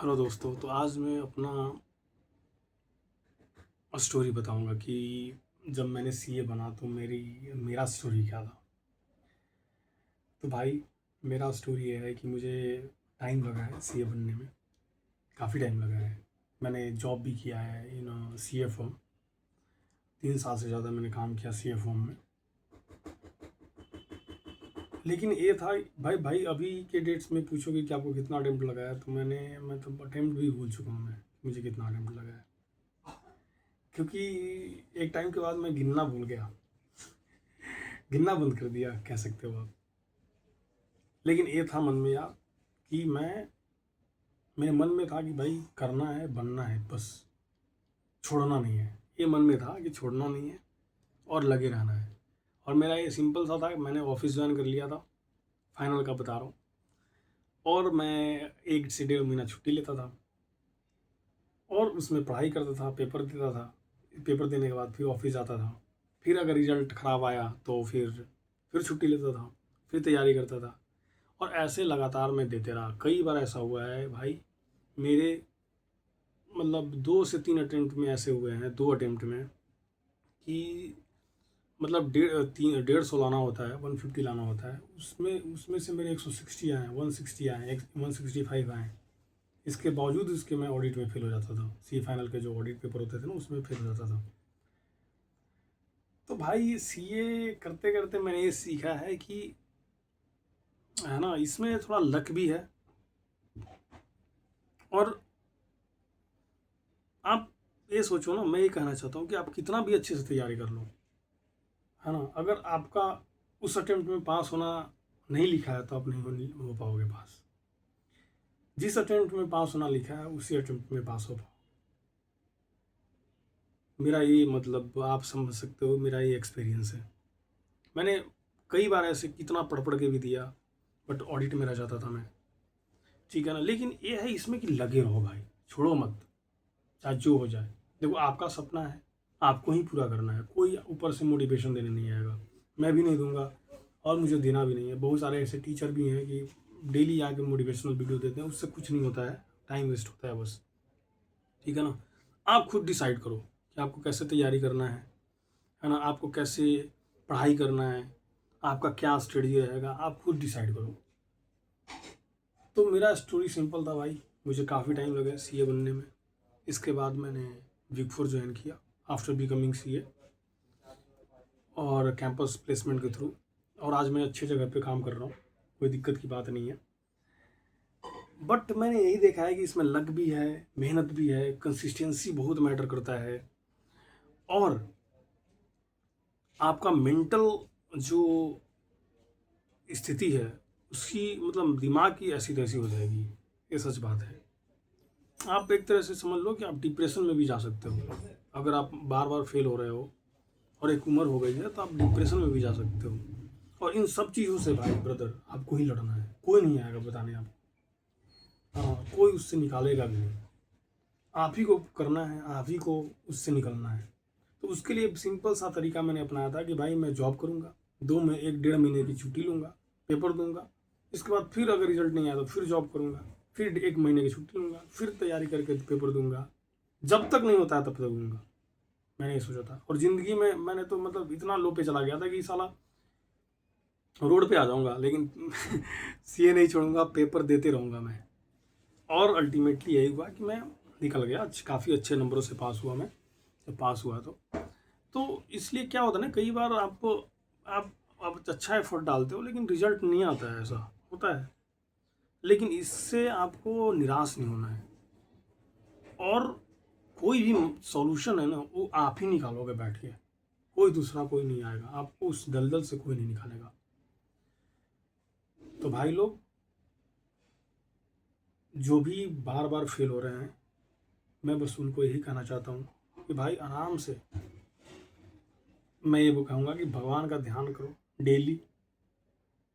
Hello दोस्तों। तो आज मैं अपना स्टोरी बताऊंगा कि जब मैंने सीए बना तो मेरा स्टोरी क्या था। तो भाई, मेरा स्टोरी ये है कि मुझे टाइम लगा है सीए बनने में। काफ़ी टाइम लगा है। मैंने जॉब भी किया है इन सीए फर्म। 3 साल से ज़्यादा मैंने काम किया सीए फर्म में। लेकिन ये था भाई भाई अभी के डेट्स में पूछोगे कि आपको कितना अटेम्प्ट लगा है, तो मैं तो अटेम्प्ट भी भूल चुका हूँ मैं, मुझे कितना अटेम्प्ट लगा है। क्योंकि एक टाइम के बाद मैं गिनना भूल गया। गिनना बंद कर दिया कह सकते हो आप। लेकिन ये था मन में यार कि मेरे मन में था कि भाई करना है, बनना है, बस छोड़ना नहीं है। ये मन में था कि छोड़ना नहीं है और लगे रहना है। और मेरा ये सिंपल सा था, मैंने ऑफिस ज्वाइन कर लिया था। फाइनल का बता रहा हूँ। और मैं 1 से 1.5 महीना छुट्टी लेता था और उसमें पढ़ाई करता था, पेपर देता था। पेपर देने के बाद फिर ऑफिस जाता था। फिर अगर रिजल्ट ख़राब आया तो फिर छुट्टी लेता था, फिर तैयारी करता था। और ऐसे लगातार मैं देते रहा। कई बार ऐसा हुआ है भाई, मेरे मतलब 2 से 3 अटेम्प्ट में ऐसे हुए हैं, 2 अटेम्प्ट में कि मतलब 150 लाना होता है, 150 लाना होता है। उसमें से मेरे 160 आए, 160 आए, 165 आए। इसके बावजूद इसके मैं ऑडिट में फेल हो जाता था। सी फाइनल के जो ऑडिट पेपर होते थे ना, उसमें फेल हो जाता था। तो भाई सीए करते करते मैंने ये सीखा है कि है ना, इसमें थोड़ा लक भी है। और आप ये सोचो ना, मैं ये कहना चाहता हूँ कि आप कितना भी अच्छे से तैयारी कर लो, है ना, अगर आपका उस अटेम्प्ट में पास होना नहीं लिखा है तो आप नहीं हो पाओगे पास। जिस अटेम्प्ट में पास होना लिखा है उसी अटेम्प्ट में पास हो पाओ। मेरा ये मतलब आप समझ सकते हो, मेरा ये एक्सपीरियंस है। मैंने कई बार ऐसे कितना पढ़ पढ़ के भी दिया, बट ऑडिट में रह जाता था मैं। ठीक है ना। लेकिन ये है इसमें कि लगे रहो भाई, छोड़ो मत, चाहे जो हो जाए। देखो, आपका सपना है, आपको ही पूरा करना है। कोई ऊपर से मोटिवेशन देने नहीं आएगा, मैं भी नहीं दूंगा और मुझे देना भी नहीं है। बहुत सारे ऐसे टीचर भी हैं कि डेली आके मोटिवेशनल वीडियो देते हैं, उससे कुछ नहीं होता है, टाइम वेस्ट होता है बस। ठीक है ना। आप खुद डिसाइड करो कि आपको कैसे तैयारी करना है ना, आपको कैसे पढ़ाई करना है, आपका क्या स्टडी रहेगा, आप खुद डिसाइड करो। तो मेरा स्टोरी सिंपल था भाई। मुझे काफ़ी टाइम लगा सीए बनने में। इसके बाद मैंने बिग फोर ज्वाइन किया आफ्टर बिकमिंग सीए, और कैंपस प्लेसमेंट के थ्रू। और आज मैं अच्छी जगह पे काम कर रहा हूँ, कोई दिक्कत की बात नहीं है। बट मैंने यही देखा है कि इसमें लक भी है, मेहनत भी है, कंसिस्टेंसी बहुत मैटर करता है। और आपका मेंटल जो स्थिति है, उसकी मतलब दिमाग की ऐसी तैसी हो जाएगी। ये सच बात है। आप एक तरह से समझ लो कि आप डिप्रेशन में भी जा सकते हो। अगर आप बार बार फेल हो रहे हो और एक उम्र हो गई है, तो आप डिप्रेशन में भी जा सकते हो। और इन सब चीज़ों से भाई ब्रदर आपको ही लड़ना है, कोई नहीं आएगा बताने आपको। हाँ, कोई उससे निकालेगा भी नहीं। आप ही को करना है, आप ही को उससे निकलना है। तो उसके लिए सिंपल सा तरीका मैंने अपनाया था कि भाई मैं जॉब करूँगा, 1 डेढ़ महीने की छुट्टी लूँगा, पेपर दूंगा। इसके बाद फिर अगर रिजल्ट नहीं आया तो फिर जॉब करूँगा, फिर 1 महीने की छुट्टी लूँगा, फिर तैयारी करके पेपर दूंगा। जब तक नहीं होता है तब तक दूंगा। मैंने ये सोचा था। और ज़िंदगी में मैंने तो मतलब इतना लो पे चला गया था कि साला रोड पे आ जाऊँगा, लेकिन सीए नहीं छोड़ूंगा, पेपर देते रहूँगा मैं। और अल्टीमेटली यही हुआ कि मैं निकल गया, काफ़ी अच्छे नंबरों से पास हुआ मैं। जब पास हुआ तो इसलिए क्या होता है ना, कई बार आप अच्छा एफर्ट डालते हो लेकिन रिजल्ट नहीं आता है, ऐसा होता है। लेकिन इससे आपको निराश नहीं होना है। और कोई भी सॉल्यूशन है ना, वो आप ही निकालोगे बैठ के। कोई दूसरा कोई नहीं आएगा, आपको उस दलदल से कोई नहीं निकालेगा। तो भाई लोग, जो भी बार बार फेल हो रहे हैं, मैं बस उनको यही कहना चाहता हूँ कि भाई आराम से, मैं ये कहूँगा कि भगवान का ध्यान करो डेली।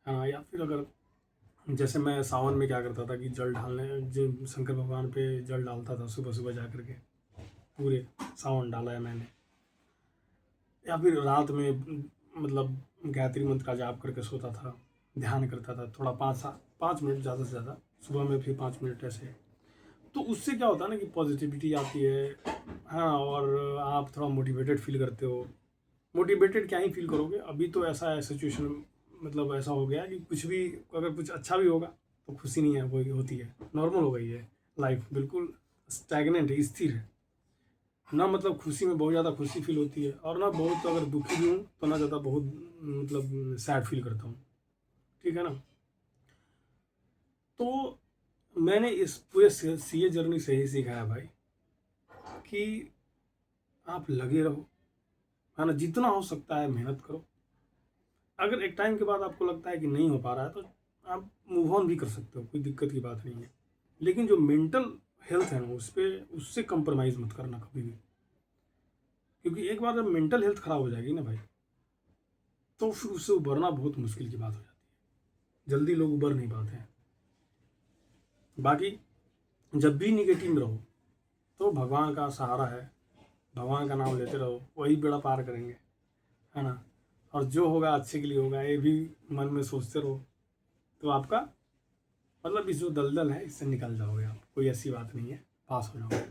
हाँ, या फिर अगर जैसे मैं सावन में क्या करता था कि जल ढालने, जो शंकर भगवान पे जल डालता था सुबह सुबह जा करके, पूरे सावन डाला है मैंने। या फिर रात में मतलब गायत्री मंत्र का जाप करके सोता था, ध्यान करता था थोड़ा, 5 मिनट ज़्यादा से ज़्यादा, सुबह में फिर 5 मिनट ऐसे। तो उससे क्या होता है ना कि पॉजिटिविटी आती है, हाँ, और आप थोड़ा मोटिवेटेड फील करते हो। मोटिवेटेड क्या ही फील करोगे, अभी तो ऐसा है सिचुएशन, मतलब ऐसा हो गया कि कुछ भी, अगर कुछ अच्छा भी होगा तो खुशी नहीं है, वो होती है, नॉर्मल हो गई है लाइफ, बिल्कुल स्टैग्नेंट है, स्थिर है ना। मतलब खुशी में बहुत ज़्यादा खुशी फील होती है, और ना बहुत अगर दुखी भी हूँ तो ना ज़्यादा बहुत मतलब सैड फील करता हूँ, ठीक है ना। तो मैंने इस पूरे सीए जर्नी से ही सीखा है भाई कि आप लगे रहो, है ना, जितना हो सकता है मेहनत करो। अगर एक टाइम के बाद आपको लगता है कि नहीं हो पा रहा है तो आप मूव ऑन भी कर सकते हो, कोई दिक्कत की बात नहीं है। लेकिन जो मेंटल हेल्थ है ना, उस पर उससे कंप्रोमाइज़ मत करना कभी भी, क्योंकि एक बार जब मेंटल हेल्थ खराब हो जाएगी ना भाई, तो फिर उससे उभरना बहुत मुश्किल की बात हो जाती है, जल्दी लोग उभर नहीं पाते हैं। बाकी जब भी निगेटिव में रहो तो भगवान का सहारा है, भगवान का नाम लेते रहो, वही बेड़ा पार करेंगे, है ना। और जो होगा अच्छे के लिए होगा, ये भी मन में सोचते रहो, तो आपका मतलब इस जो दलदल है इससे निकल जाओगे आप, कोई ऐसी बात नहीं है, पास हो जाओगे।